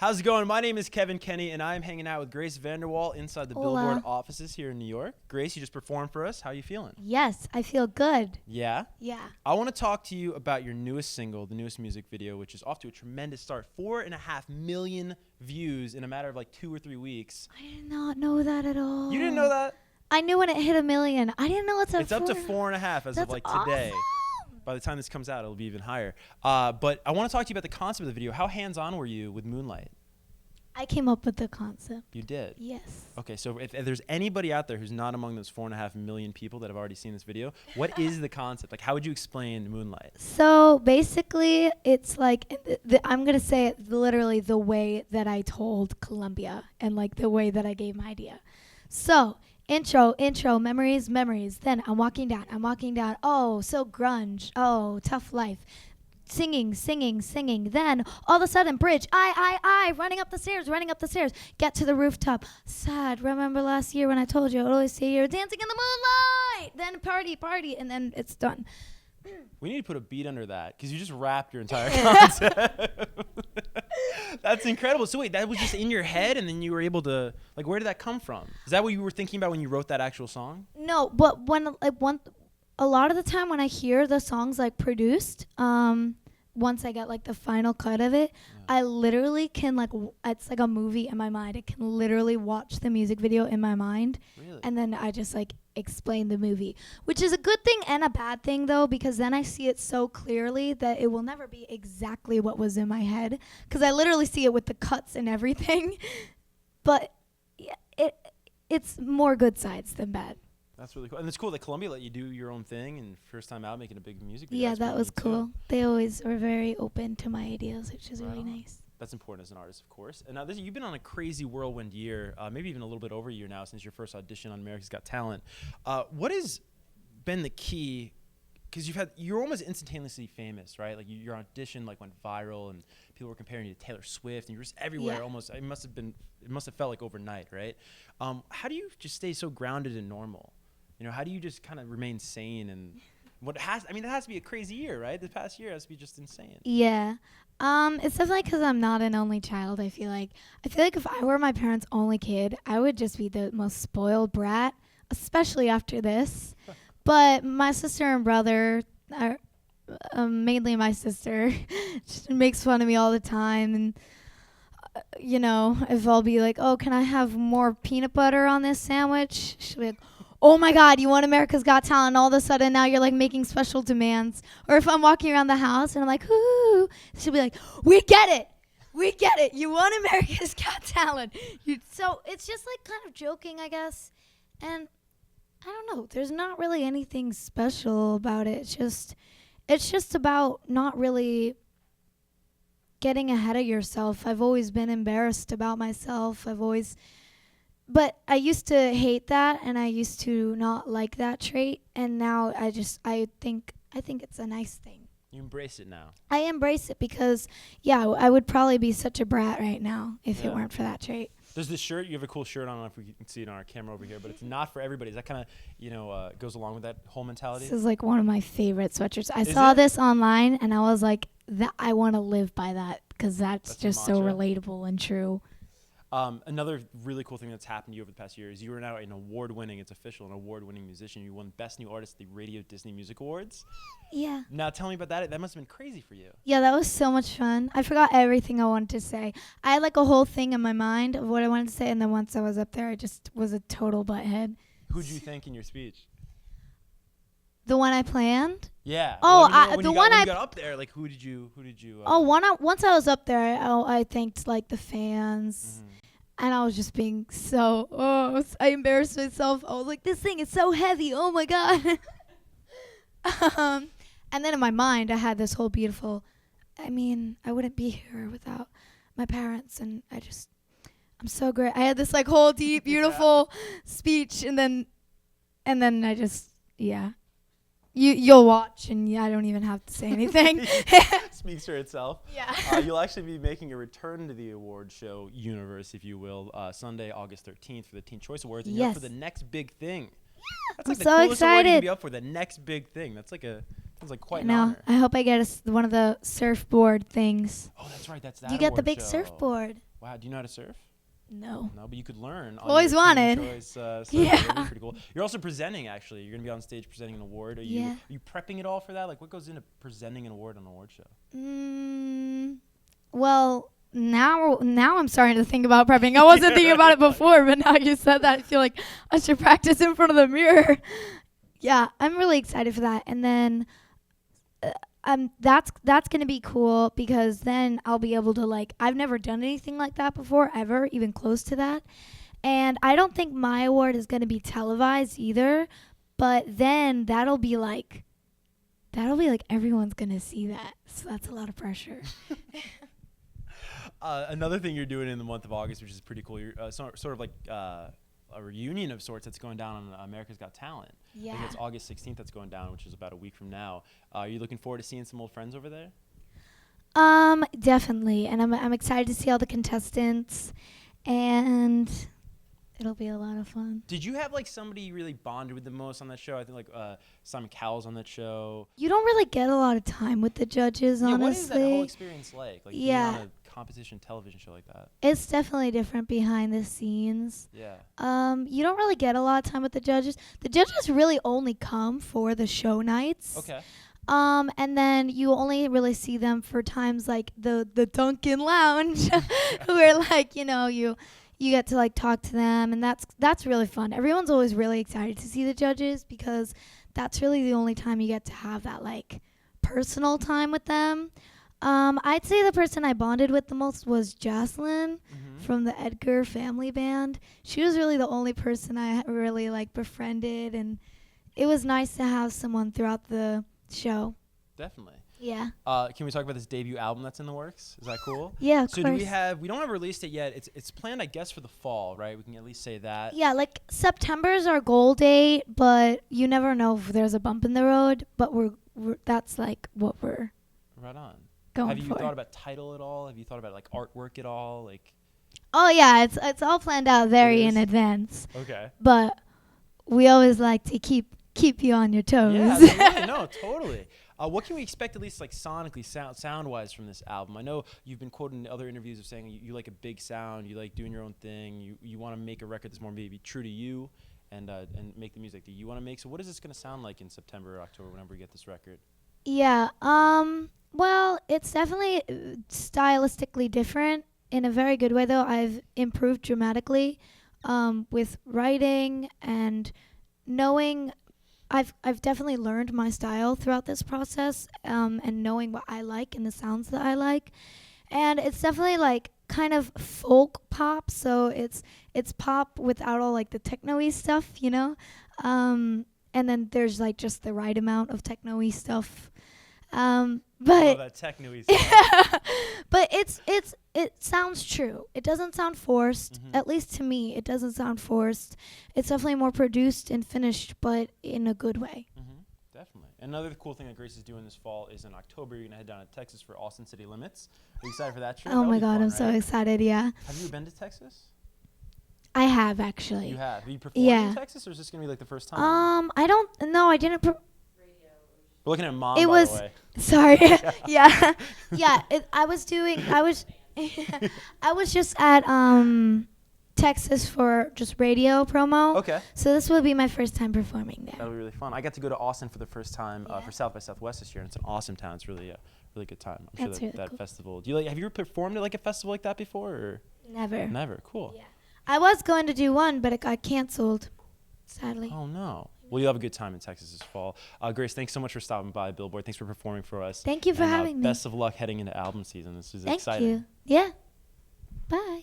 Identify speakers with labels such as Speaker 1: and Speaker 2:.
Speaker 1: How's it going? My name is Kevin Kenny, and I'm hanging out with Grace VanderWaal inside the
Speaker 2: Hola.
Speaker 1: Billboard offices here in New York. Grace, you just performed for us. How are you feeling?
Speaker 2: Yes, I feel good.
Speaker 1: Yeah?
Speaker 2: Yeah.
Speaker 1: I want to talk to you about your newest single, the newest music video, which is off to a tremendous start. 4.5 million views in a matter of like 2 or 3 weeks.
Speaker 2: I did not know that at all.
Speaker 1: You didn't know that?
Speaker 2: I knew when it hit 1 million. I didn't know it's
Speaker 1: It's up to 4.5 as of like today.
Speaker 2: Awesome.
Speaker 1: By the time this comes out, it'll be even higher. But I want to talk to you about the concept of the video. How hands-on were you with Moonlight?
Speaker 2: I came up with the concept.
Speaker 1: You did?
Speaker 2: Yes.
Speaker 1: Okay, so if there's anybody out there who's not among those 4.5 million people that have already seen this video, what is the concept? Like, how would you explain Moonlight?
Speaker 2: So basically, it's like, I'm going to say it literally the way that I told Columbia and like the way that I gave my idea. So, intro, memories. Then I'm walking down. Oh, so grunge. Oh, tough life. Singing. Then all of a sudden, bridge. I, running up the stairs. Get to the rooftop. Sad. Remember last year when I told you I would always see you dancing in the moonlight. Then party, and then it's done.
Speaker 1: We need to put a beat under that because you just rapped your entire concept. That's incredible. So wait, that was just in your head, and then you were able to, like, where did that come from? Is that what you were thinking about when you wrote that actual song?
Speaker 2: No, but when a lot of the time when I hear the songs like produced, once I get like the final cut of it, I literally can it's like a movie in my mind. I can literally watch the music video in my mind.
Speaker 1: Really?
Speaker 2: And then I just like explain the movie, which is a good thing and a bad thing though, because then I see it so clearly that it will never be exactly what was in my head, because I literally see it with the cuts and everything. But yeah, it's more good sides than bad.
Speaker 1: That's really cool. And it's cool that Columbia let you do your own thing and first time out making a big music video.
Speaker 2: Yeah,
Speaker 1: That's
Speaker 2: that
Speaker 1: pretty
Speaker 2: was
Speaker 1: neat,
Speaker 2: cool.
Speaker 1: too.
Speaker 2: They always are very open to my ideas, which is
Speaker 1: Right
Speaker 2: really
Speaker 1: on.
Speaker 2: nice.
Speaker 1: That's important as an artist, of course. And now you've been on a crazy whirlwind year, maybe even a little bit over a year now since your first audition on America's Got Talent. What has been the key? Because you're almost instantaneously famous, right? Like your audition like went viral, and people were comparing you to Taylor Swift, and you were just everywhere.
Speaker 2: Yeah.
Speaker 1: Almost, it must have felt like overnight, right? How do you just stay so grounded and normal? You know, how do you just kind of remain sane? And it has to be a crazy year, right? This past year has to be just insane.
Speaker 2: Yeah. It's definitely because I'm not an only child. I feel like if I were my parents' only kid, I would just be the most spoiled brat, especially after this. But my sister and brother are mainly my sister. She makes fun of me all the time, and you know, if I'll be like, "Oh, can I have more peanut butter on this sandwich?" She'll be like, "Oh my God, you want America's Got Talent?" And all of a sudden now you're like making special demands. Or if I'm walking around the house and I'm like, "Ooh," she'll be like, "We get it. You want America's Got Talent." So it's just like kind of joking, I guess. And I don't know. There's not really anything special about it. It's just about not really getting ahead of yourself. I've always been embarrassed about myself. But I used to hate that, and I used to not like that trait, and now I think it's a nice thing.
Speaker 1: You embrace it now.
Speaker 2: I embrace it because, yeah, I would probably be such a brat right now if
Speaker 1: Yeah.
Speaker 2: it weren't for that trait.
Speaker 1: There's this shirt. You have a cool shirt on. I don't know if we can see it on our camera over here, but it's not for everybody. Is that kind of, goes along with that whole mentality?
Speaker 2: This is like one of my favorite sweatshirts. I
Speaker 1: Is
Speaker 2: saw
Speaker 1: it?
Speaker 2: this online, and I was like, I want to live by that because that's
Speaker 1: your
Speaker 2: just so
Speaker 1: mantra?
Speaker 2: relatable and true.
Speaker 1: Another really cool thing that's happened to you over the past year is you are now an award-winning musician. You won Best New Artist at the Radio Disney Music Awards.
Speaker 2: Yeah.
Speaker 1: Now tell me about that. That must have been crazy for you.
Speaker 2: Yeah, that was so much fun. I forgot everything I wanted to say. I had like a whole thing in my mind of what I wanted to say, and then once I was up there, I just was a total butthead.
Speaker 1: Who'd you thank in your speech?
Speaker 2: The one I planned?
Speaker 1: Yeah.
Speaker 2: Oh,
Speaker 1: when you got up there, like who did you?
Speaker 2: Once I was up there, I thanked like the fans.
Speaker 1: Mhm.
Speaker 2: And I was just being I embarrassed myself. I was like, this thing is so heavy. Oh my God. And then in my mind, I had this whole beautiful, I wouldn't be here without my parents. And I'm so great. I had this like whole deep, beautiful speech. And then I just, yeah. You'll watch, and I don't even have to say anything.
Speaker 1: Speaks for itself.
Speaker 2: Yeah.
Speaker 1: You'll actually be making a return to the award show universe, if you will, Sunday, August 13th for the Teen Choice Awards. And you're up for the next big thing. That's
Speaker 2: I'm
Speaker 1: like the
Speaker 2: so
Speaker 1: coolest award you can
Speaker 2: excited.
Speaker 1: be up for, the next big thing. Sounds like quite an
Speaker 2: Now,
Speaker 1: honor.
Speaker 2: I hope I get one of the surfboard things.
Speaker 1: Oh, that's right. That's that
Speaker 2: You get the
Speaker 1: award
Speaker 2: big
Speaker 1: show.
Speaker 2: surfboard.
Speaker 1: Wow. Do you know how to surf?
Speaker 2: No.
Speaker 1: No, but you could learn. On
Speaker 2: Always
Speaker 1: your team
Speaker 2: wanted.
Speaker 1: choice, surf.
Speaker 2: Yeah.
Speaker 1: That'd be pretty cool. You're also presenting, actually. You're going to be on stage presenting an award. Are
Speaker 2: Yeah.
Speaker 1: you prepping it all for that? Like, what goes into presenting an award on an award show?
Speaker 2: Well, now I'm starting to think about prepping. I wasn't thinking about it before, but now you said that, I feel like I should practice in front of the mirror. Yeah, I'm really excited for that. And then that's going to be cool because then I'll be able to, like, I've never done anything like that before, ever, even close to that. And I don't think my award is going to be televised either, but then that'll be like everyone's going to see that. So that's a lot of pressure.
Speaker 1: Another thing you're doing in the month of August, which is pretty cool, you're sort of like a reunion of sorts that's going down on America's Got Talent.
Speaker 2: Yeah.
Speaker 1: I think it's August 16th that's going down, which is about a week from now. Are you looking forward to seeing some old friends over there?
Speaker 2: Definitely. And I'm excited to see all the contestants, and it'll be a lot of fun.
Speaker 1: Did you have like somebody you really bonded with the most on that show? I think like Simon Cowell's on that show.
Speaker 2: You don't really get a lot of time with the judges, honestly.
Speaker 1: What is that whole experience like? Like being on a competition television show like that?
Speaker 2: It's definitely different behind the scenes.
Speaker 1: Yeah.
Speaker 2: You don't really get a lot of time with the judges. The judges really only come for the show nights.
Speaker 1: Okay.
Speaker 2: And then you only really see them for times like the Dunkin' Lounge, where like, you know, you get to like talk to them, and that's really fun. Everyone's always really excited to see the judges because that's really the only time you get to have that like personal time with them. I'd say the person I bonded with the most was Jocelyn from the Edgar family band. She was really the only person I really like befriended, and it was nice to have someone throughout the show.
Speaker 1: Definitely.
Speaker 2: Yeah.
Speaker 1: Can we talk about this debut album that's in the works? Is that cool?
Speaker 2: Yeah, of
Speaker 1: so
Speaker 2: course.
Speaker 1: we don't have released it yet. It's planned, I guess, for the fall, right? We can at least say that.
Speaker 2: Yeah, like September is our goal date, but you never know if there's a bump in the road, but we're that's like what we're
Speaker 1: right on.
Speaker 2: Going
Speaker 1: Have you
Speaker 2: for.
Speaker 1: thought about title at all? Have you thought about like artwork at all? Like
Speaker 2: Oh yeah, it's all planned out very in advance.
Speaker 1: Okay.
Speaker 2: But we always like to keep you on your toes.
Speaker 1: Yeah, absolutely. No, totally. What can we expect, at least like sonically, sound-wise, from this album? I know you've been quoted in other interviews of saying you like a big sound, you like doing your own thing, you want to make a record that's more maybe true to you, and make the music that you want to make. So what is this going to sound like in September or October, whenever we get this record?
Speaker 2: Yeah. Well, it's definitely stylistically different in a very good way, though. I've improved dramatically with writing and knowing. I've definitely learned my style throughout this process, and knowing what I like and the sounds that I like. And it's definitely like kind of folk pop, so it's pop without all like the techno-y stuff, you know? And then there's like just the right amount of techno-y stuff. But
Speaker 1: that techno-y stuff.
Speaker 2: But it sounds true. It doesn't sound forced. At least to me, it doesn't sound forced. It's definitely more produced and finished, but in a good way.
Speaker 1: Definitely. Another cool thing that Grace is doing this fall is in October, you're going to head down to Texas for Austin City Limits. Are you excited for that trip?
Speaker 2: Oh my God, I'm so excited, yeah.
Speaker 1: Have you been to Texas?
Speaker 2: I have, actually.
Speaker 1: You have? Have you performed in Texas, or is this going to be like the first time?
Speaker 2: I didn't.
Speaker 1: We're looking at Mom,
Speaker 2: it
Speaker 1: by
Speaker 2: was,
Speaker 1: the way.
Speaker 2: Sorry. Yeah. Yeah. I was just at Texas for just radio promo.
Speaker 1: Okay.
Speaker 2: So this will be my first time performing there.
Speaker 1: That'll be really fun. I got to go to Austin for the first time for South by Southwest this year, and it's an awesome town. It's really a really good time. I'm
Speaker 2: That's
Speaker 1: sure
Speaker 2: really
Speaker 1: that
Speaker 2: cool.
Speaker 1: festival. Have you ever performed at like a festival like that before? Or?
Speaker 2: Never.
Speaker 1: Never. Cool.
Speaker 2: Yeah. I was going to do one, but it got canceled, sadly.
Speaker 1: Oh no. Well, you'll have a good time in Texas this fall. Grace, thanks so much for stopping by Billboard. Thanks for performing for us.
Speaker 2: Thank you for having me.
Speaker 1: Best of luck heading into album season. This is exciting.
Speaker 2: Thank you. Yeah. Bye.